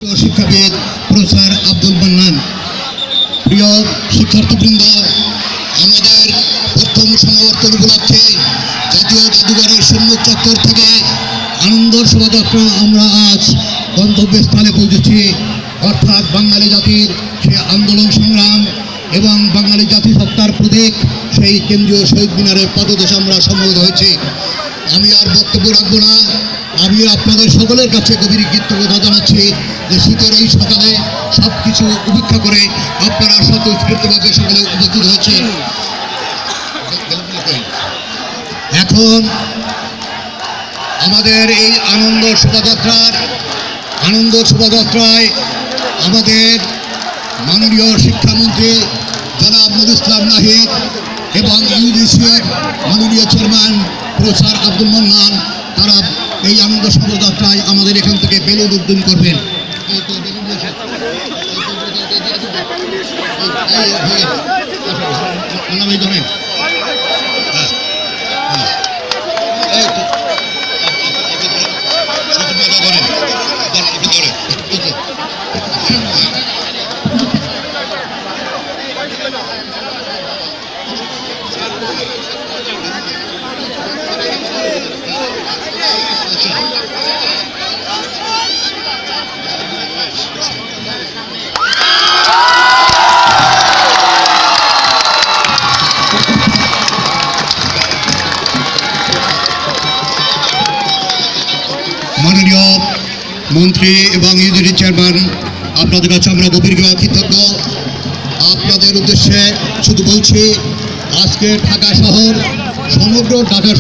শিক্ষাবিদ প্রফেসর আব্দুল মান্নান। প্রিয় শিক্ষার্থীবৃন্দ, আমাদের প্রথম সমাবর্তন উপলক্ষে জাতীয় জাদুঘরের সম্মুখ চত্বর থেকে আনন্দ শোভাযাত্রা আমরা আজ গন্তব্যস্থলে পৌঁছেছি, অর্থাৎ বাঙালি জাতির সেই আন্দোলন সংগ্রাম এবং বাঙালি জাতিসত্তার প্রতীক সেই কেন্দ্রীয় শহীদ মিনারের পদদেশে আমরা সমবেত হয়েছি। আমি আর বক্তব্য রাখবো না। আমি আপনাদের সকলের কাছে গভীর কৃতজ্ঞতা জানাচ্ছি যে শীতের এই সকালে সব কিছু উপেক্ষা করে আপনারা স্বতঃস্ফূর্তভাবে সকলে উপস্থিত হয়েছে। এখন আমাদের এই আনন্দ শোভাযাত্রায় আমাদের মাননীয় শিক্ষামন্ত্রী জনাব মনিরুল ইসলাম নাহিদ এবং ইউজিসির মাননীয় চেয়ারম্যান প্রফেসর আব্দুল মান্নান, তারা এই আনন্দ শোভাযাত্রায় আমাদের এখান থেকে বেলুন উদ্বোধন করবেন। মাননীয় মন্ত্রী এবং ইউজিডি চেয়ারম্যান, আপনাদের কাছে আমরা গভীরভাবে কৃতজ্ঞ। আপনাদের উদ্দেশ্যে শুধু বলছি, আজকে ঢাকা শহর, সমগ্র ঢাকা শহর